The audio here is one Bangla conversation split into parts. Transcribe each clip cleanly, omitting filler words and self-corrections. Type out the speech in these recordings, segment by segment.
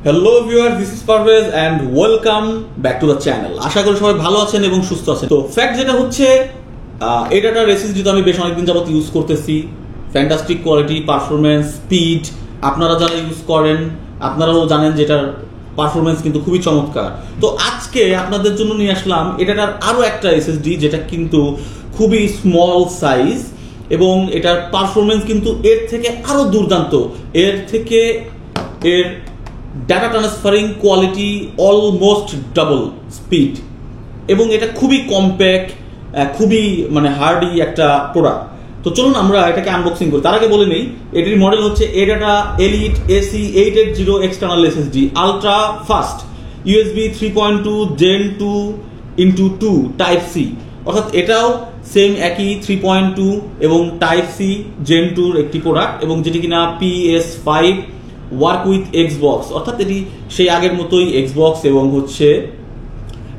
Hello viewers, this is Parvez and welcome back to the channel. আশা করি সবাই ভালো আছেন এবং সুস্থ আছেন। তো ফ্যাক্ট যেটা হচ্ছে, এই ডাটার এসএসডি তো আমি বেশ অনেকদিন যাবত ইউজ করতেছি। ফ্যান্টাস্টিক কোয়ালিটি, পারফরমেন্স, স্পিড, আপনারা যারা ইউজ করেন আপনারাও জানেন যে এটার পারফরমেন্স কিন্তু খুবই চমৎকার। তো আজকে আপনাদের জন্য নিয়ে আসলাম এটার আরও একটা এসএসডি যেটা কিন্তু খুবই স্মল সাইজ এবং এটার পারফরমেন্স কিন্তু এর থেকে আরও দুর্দান্ত। এর data transferring quality almost double speed এবং এটা খুবই কম্প্যাক্ট, খুবই হার্ডি একটা প্রোডাক্ট। তো চলুন আমরা এটাকে আনবক্সিং করি। তার আগে বলে নেই, এটির মডেল হচ্ছে ADATA Elite SE 880 external SSD ultra fast USB 3.2 Gen 2x2 type C, অর্থাৎ এটাও সেম একই 3.2 এবং টাইপ সি Gen 2 একটি প্রোডাক্ট এবং যেটি কিনা PS5 ওয়ার্ক উইথ এক্সবক্স, অর্থাৎ এটি সেই আগের মতোই এক্সবক্স এবং হচ্ছে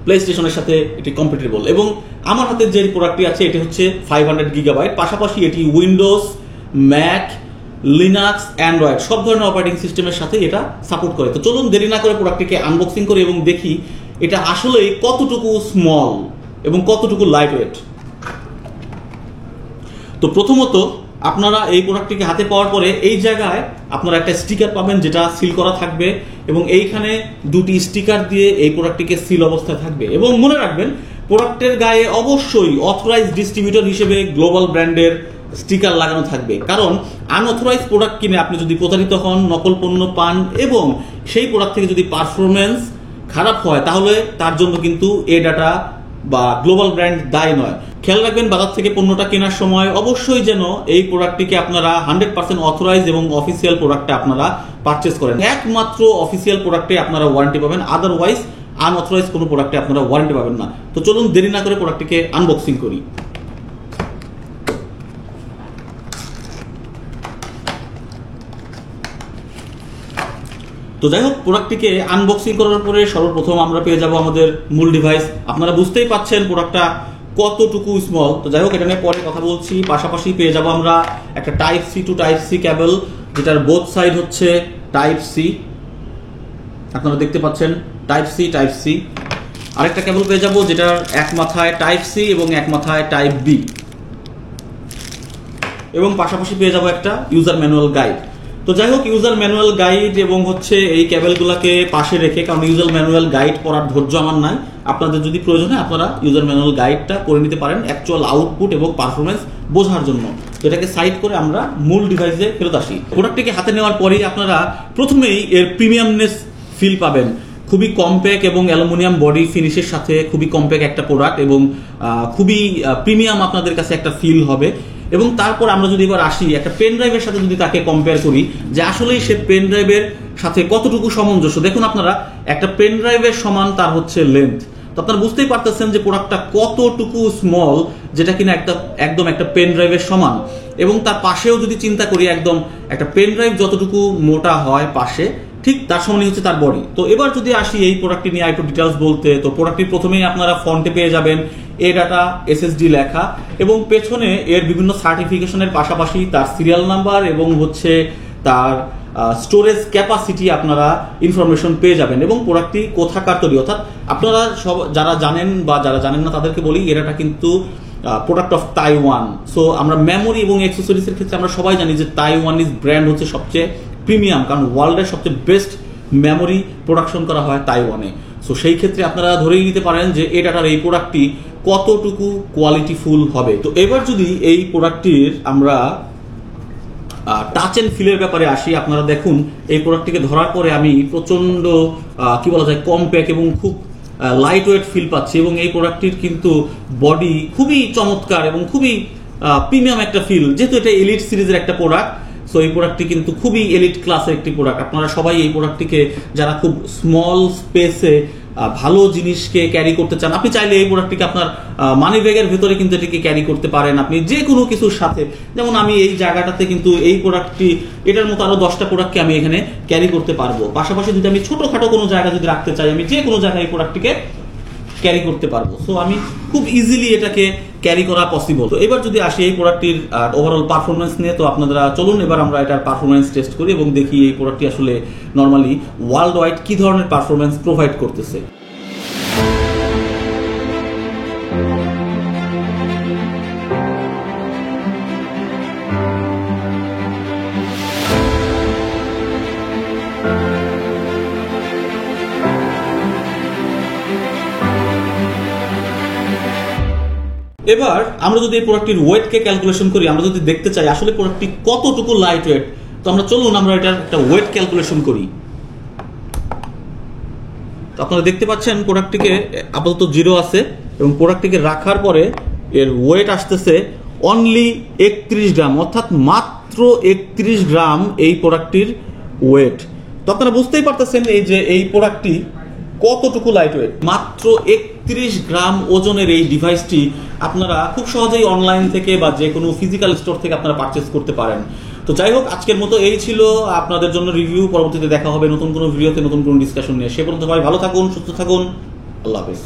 প্লে স্টেশনের সাথে এটি কম্প্যাটেবল। এবং আমার হাতে যে প্রোডাক্টটি আছে এটি হচ্ছে 500 গিগাবাইট, পাশাপাশি এটি উইন্ডোজ, ম্যাক, লিনাক্স, অ্যান্ড্রয়েড সব ধরনের অপারেটিং সিস্টেমের সাথে এটা সাপোর্ট করে। তো চলুন দেরি না করে প্রোডাক্টটিকে আনবক্সিং করি এবং দেখি এটা আসলে কতটুকু স্মল এবং কতটুকু লাইট ওয়েট। তো প্রথমত আপনারা এই প্রোডাক্টটিকে হাতে পাওয়ার পরে এই জায়গায় আপনারা একটা স্টিকার পাবেন যেটা সিল করা থাকবে এবং এইখানে দুটি স্টিকার দিয়ে এই প্রোডাক্টটিকে সিল অবস্থায় থাকবে। এবং মনে রাখবেন, প্রোডাক্টের গায়ে অবশ্যই অথরাইজ ডিস্ট্রিবিউটর হিসেবে গ্লোবাল ব্র্যান্ডের স্টিকার লাগানো থাকবে, কারণ আনঅথরাইজ প্রোডাক্ট কিনে আপনি যদি প্রতারিত হন, নকল পণ্য পান এবং সেই প্রোডাক্ট থেকে যদি পারফরমেন্স খারাপ হয় তাহলে তার জন্য কিন্তু এডাটা বা গ্লোবাল ব্র্যান্ড দায়ী নয়। খেয়াল রাখবেন, বাজার থেকে পণ্যটা কেনার সময় অবশ্যই যেন এই প্রোডাক্টটিকে আপনারা 100% অথরাইজ এবং অফিসিয়াল প্রোডাক্টে আপনারা পারচেস করেন। একমাত্র অফিসিয়াল প্রোডাক্টে আপনারা ওয়ারেন্টি পাবেন, আদারওয়াইজ আনঅথরাইজ কোনো প্রোডাক্টে আপনারা ওয়ারেন্টি পাবেন না। তো চলুন দেরি না করে প্রোডাক্টটিকে আনবক্সিং করি। তো যাই হোক, প্রোডাক্টটিকে আনবক্সিং করার পরে সর্বপ্রথম আমরা পেয়ে যাব আমাদের মূল ডিভাইস। আপনারা বুঝতেই পাচ্ছেন প্রোডাক্টটা কতটুকু স্মল। তো যাই হোক, এটা নিয়ে পরে কথা বলছি। পাশাপাশি পেয়ে যাব আমরা একটা type C to type C cable, যেটার বোথ সাইড হচ্ছে টাইপ সি। আপনারা দেখতে পাচ্ছেন টাইপ সি। আরেকটা কেবল পেয়ে যাব যেটার এক মাথায় টাইপ সি এবং এক মাথায় টাইপ বি, এবং পাশাপাশি পেয়ে যাব একটা ইউজার ম্যানুয়াল গাইড। তো যাই হোক, ইউজার ম্যানুয়াল গাইড এবং হচ্ছে এই কেবলগুলোকে পাশে রেখে, কারণ ইউজার ম্যানুয়াল গাইড পড়ার ধৈর্য আমার নাই, আপনাদের যদি প্রয়োজন হয় আপনারা ইউজার ম্যানুয়াল গাইডটা করে নিতে পারেন অ্যাকচুয়াল আউটপুট এবং পারফরমেন্স বোঝার জন্য। তো এটাকে সাইড করে আমরা মূল ডিভাইসে ফেরত আসি। প্রোডাক্টটিকে হাতে নেওয়ার পরেই আপনারা প্রথমেই এর প্রিমিয়ামনেস ফিল পাবেন। খুবই কম্প্যাক্ট এবং অ্যালুমিনিয়াম বডি ফিনিশের সাথে খুবই কম্প্যাক্ট একটা প্রোডাক্ট এবং খুবই প্রিমিয়াম আপনাদের কাছে একটা ফিল হবে। এবং তারপর আমরা যদি এবার আসি একটা পেন ড্রাইভের সাথে, যদি তাকে কম্পেয়ার করি যে আসলেই সে পেন ড্রাইভের সাথে কতটুকু সামঞ্জস্য, দেখুন আপনারা একটা পেন ড্রাইভের সমান তার হচ্ছে লেন্থ। তো আপনারা বুঝতেই পারতেছেন যে প্রোডাক্টটা কতটুকু স্মল, যেটা কিনা একদম একটা পেন ড্রাইভের সমান। এবং তার পাশেও যদি চিন্তা করি, একদম একটা পেন ড্রাইভ যতটুকু মোটা হয় পাশে, ঠিক তার সমানই হচ্ছে তার বডি। তো এবার যদি আসি এই প্রোডাক্টটি নিয়ে একটু ডিটেলস বলতে, তো প্রোডাক্টটির প্রথমেই আপনারা ফন্টে পেয়ে যাবেন এডাটা এসএসডি লেখা এবং পেছনে এর বিভিন্ন সার্টিফিকেশনের পাশাপাশি তার সিরিয়াল নাম্বার এবং হচ্ছে তার স্টোরেজ ক্যাপাসিটি আপনারা ইনফরমেশন পেয়ে যাবেন এবং প্রোডাক্টটি কোথাকার তৈরি। অর্থাৎ আপনারা সব যারা জানেন বা যারা জানেন না তাদেরকে বলি, এডাটা কিন্তু প্রোডাক্ট অফ তাইওয়ান। সো আমরা মেমোরি এবং অ্যাক্সেসরিজের ক্ষেত্রে আমরা সবাই জানি যে তাইওয়ানিজ ব্র্যান্ড হচ্ছে সবচেয়ে প্রিমিয়াম, কারণ ওয়ার্ল্ডের সবচেয়ে বেস্ট মেমোরি প্রোডাকশন করা হয় তাইওয়ানে। সো সেই ক্ষেত্রে আপনারা ধরেই নিতে পারেন যে এডাটার এই প্রোডাক্টটি কতটুকু কোয়ালিটিফুল হবে। তো এবার যদি এই প্রোডাক্টটির আমরা টাচ অ্যান্ড ফিলের ব্যাপারে আসি, আপনারা দেখুন এই প্রোডাক্টটিকে ধরার পরে আমি প্রচন্ড কি বলা যায় কম্প্যাক্ট এবং খুব লাইট ওয়েট ফিল পাচ্ছি এবং এই প্রোডাক্টটির কিন্তু বডি খুবই চমৎকার এবং খুবই প্রিমিয়াম একটা ফিল, যেহেতু এটা এলিট সিরিজের একটা প্রোডাক্ট। সো এই প্রোডাক্টটি কিন্তু খুবই এলিট ক্লাসের একটি প্রোডাক্ট। আপনারা সবাই এই প্রোডাক্টটিকে যারা খুব স্মল স্পেসে ভালো জিনিসকে ক্যারি করতে চান, আপনি চাইলে এই প্রোডাক্টটিকে আপনার মানি ব্যাগের ভেতরে কিন্তু এটিকে ক্যারি করতে পারেন আপনি যে কোনো কিছুর সাথে। যেমন আমি এই জায়গাটাতে কিন্তু এই প্রোডাক্টটি, এটার মতো আরো 10টা প্রোডাক্টকে আমি এখানে ক্যারি করতে পারবো। পাশাপাশি যদি আমি ছোটখাটো কোনো জায়গা যদি রাখতে চাই, আমি যে কোনো জায়গায় এই প্রোডাক্টটিকে ক্যারি করতে পারবো। সো আমি খুব ইজিলি এটাকে ক্যারি করা পসিবল। তো এবার যদি আসি এই প্রোডাক্টটির ওভারঅল পারফরমেন্স নিয়ে, তো আপনারা চলুন এবার আমরা এটার পারফরমেন্স টেস্ট করি এবং দেখি এই প্রোডাক্টটি আসলে নর্মালি ওয়ার্ল্ড ওয়াইড কি ধরনের পারফরমেন্স প্রোভাইড করতেছে। এবার আমরা যদি এই প্রোডাক্টটির ওয়েটকে ক্যালকুলেশন করি, আমরা যদি দেখতে চাই আসলে প্রোডাক্টটি কতটুকু লাইট ওয়েট, তো আমরা চলুন আমরা এটার একটা ওয়েট ক্যালকুলেশন করি। তো আপনারা দেখতে পাচ্ছেন প্রোডাক্টটিকে আপাতত 0 আছে এবং প্রোডাক্টটিকে রাখার পরে এর ওয়েট আসতেছে অনলি 31 গ্রাম, অর্থাৎ মাত্র 31 গ্রাম এই প্রোডাক্টটির ওয়েট। তো আপনারা বুঝতেই পারতেছেন এই যে এই প্রোডাক্টটি কতটুকু লাইট ওয়েট। মাত্র 31 গ্রাম ওজনের এই ডিভাইসটি আপনারা খুব সহজেই অনলাইন থেকে বা যে কোনো ফিজিক্যাল স্টোর থেকে আপনারা পারচেজ করতে পারেন। তো যাই হোক, আজকের মতো এই ছিল আপনাদের জন্য রিভিউ। পরবর্তীতে দেখা হবে নতুন কোনো ভিডিওতে নতুন কোনো ডিসকাশন নিয়ে। সে পর্যন্ত সবাই ভালো থাকুন, সুস্থ থাকুন, আল্লাহ হাফেজ।